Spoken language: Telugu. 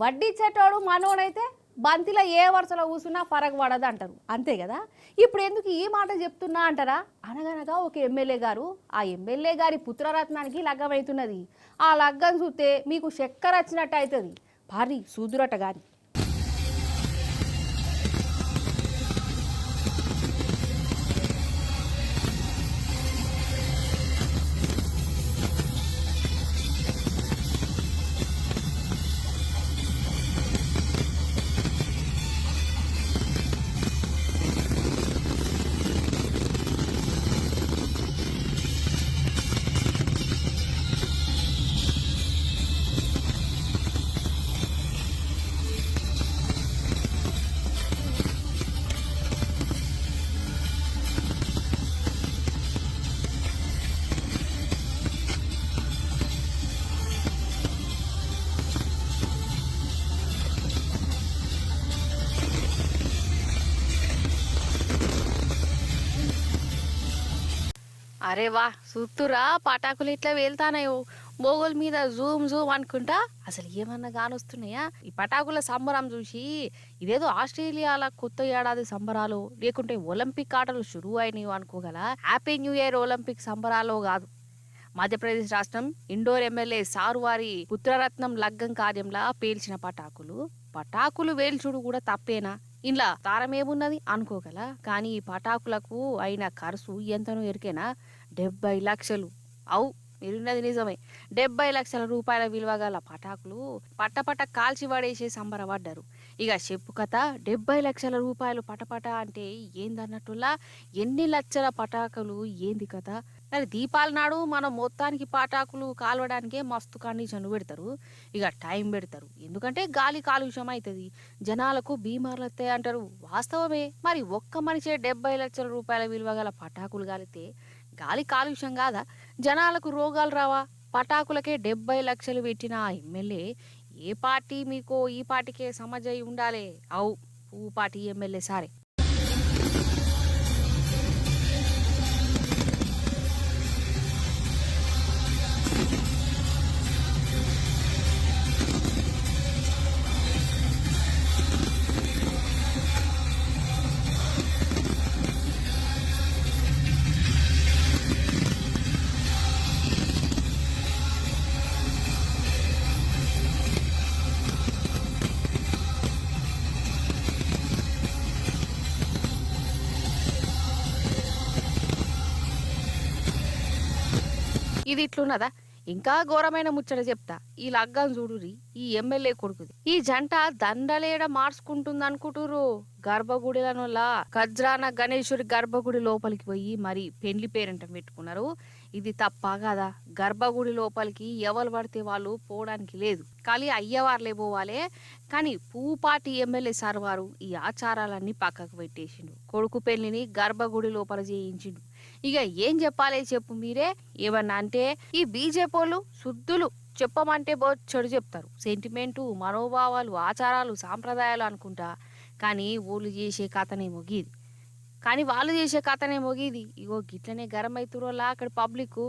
వడ్డిచ్చేటోడు మనోడైతే బంతిలో ఏ వరుసలో కూసున్నా ఫరక్ పడదు అంటారు, అంతే కదా. ఇప్పుడు ఎందుకు ఈ మాట చెప్తున్నా అంటారా? అనగనగా ఒక ఎమ్మెల్యే గారు, ఆ ఎమ్మెల్యే గారి పుత్రరత్నానికి లగ్గం అవుతున్నది. ఆ లగ్గం చూస్తే మీకు చక్కెర వచ్చినట్టు అవుతుంది. భారీ సూదురట గాని. అరే వా, సుత్తురా పటాకులు ఇట్లా వెళ్తానాయో, మోగోల్ మీద జూమ్ జూమ్ అనుకుంటా. అసలు ఏమన్నా కానొస్తున్నాయా? ఈ పటాకుల సంబరం చూసి ఇదేదో ఆస్ట్రేలియాల కొత్త ఏడాది సంబరాలు, లేకుంటే ఒలింపిక్ ఆటలు షురూ అయినాయో అనుకోగల. హ్యాపీ న్యూ ఇయర్ ఒలింపిక్ సంబరాలు కాదు. మధ్యప్రదేశ్ రాష్ట్రం ఇండోర్ ఎమ్మెల్యే సారువారి పుత్రరత్నం లగ్గం కార్యంలా పేల్చిన పటాకులు. పటాకులు వేల్చుడు కూడా తప్పేనా? ఇలా తారమేమున్నది అనుకోగల. కానీ ఈ పటాకులకు అయిన ఖర్చు ఎంతనో ఎరికేనా? 70 లక్షలు. అవు, మీరున్నది నిజమే. 70 లక్షల రూపాయల విలువ గల పటాకులు పట్టపట్ట కాల్చి పడేసే సంబరపడ్డారు. ఇక చెప్పు కథ, 70 లక్షల రూపాయలు పటపట అంటే ఏందన్నట్టులా ఎన్ని లక్షల పటాకులు ఏంది కదా. మరి దీపాల నాడు మనం మొత్తానికి పటాకులు కాలవడానికే మస్తు కండిషన్లు పెడతారు. ఇక టైం పెడతారు, ఎందుకంటే గాలి కాలుష్యం అవుతుంది, జనాలకు బీమార్లు వస్తాయి అంటారు. వాస్తవమే. మరి ఒక్క మనిషే 70 లక్షల రూపాయల విలువ గల పటాకులు కాలితే గాలి కాలుష్యం కాదా? జనాలకు రోగాలు రావా? పటాకులకే 70 లక్షలు పెట్టిన ఆ ఎమ్మెల్యే ఏ పార్టీ మీకో ఈ పార్టీకే సమజై ఉండాలి. అవు, పువ్వు పార్టీ ఎమ్మెల్యే సారే. ఇది ఇట్లున్నదా? ఇంకా ఘోరమైన ముచ్చట చెప్తా. ఈ లగ్గం చూడురి, ఈ ఎమ్మెల్యే కొడుకుది. ఈ జంట దండలేడ మార్చుకుంటుంది అనుకుంటురు. గర్భగుడిలనొల్లా ఖజ్రాన గణేశుడి గర్భగుడి లోపలికి పోయి మరి పెండ్లి పేరంటం పెట్టుకున్నారు. ఇది తప్ప కదా? గర్భగుడి లోపలికి ఎవరు పడితే వాళ్ళు పోవడానికి లేదు, ఖాళీ అయ్యవార్లే పోవాలే. కానీ పూపాటి ఎమ్మెల్యే సర్వారు ఈ ఆచారాలన్నీ పక్కకు పెట్టేసిండు. కొడుకు పెళ్లిని గర్భగుడి లోపల చేయించిండు. ఇక ఏం చెప్పాలి చెప్పు మీరే. ఏమన్నా అంటే ఈ బీజేపీలు శుద్ధులు చెప్పమంటే చెడు చెప్తారు. సెంటిమెంటు, మనోభావాలు, ఆచారాలు, సాంప్రదాయాలు అనుకుంటా. కానీ వాళ్ళు చేసే కథనే మొగీది. ఇగో గిట్లనే గరం అవుతురోలా అక్కడ పబ్లిక్.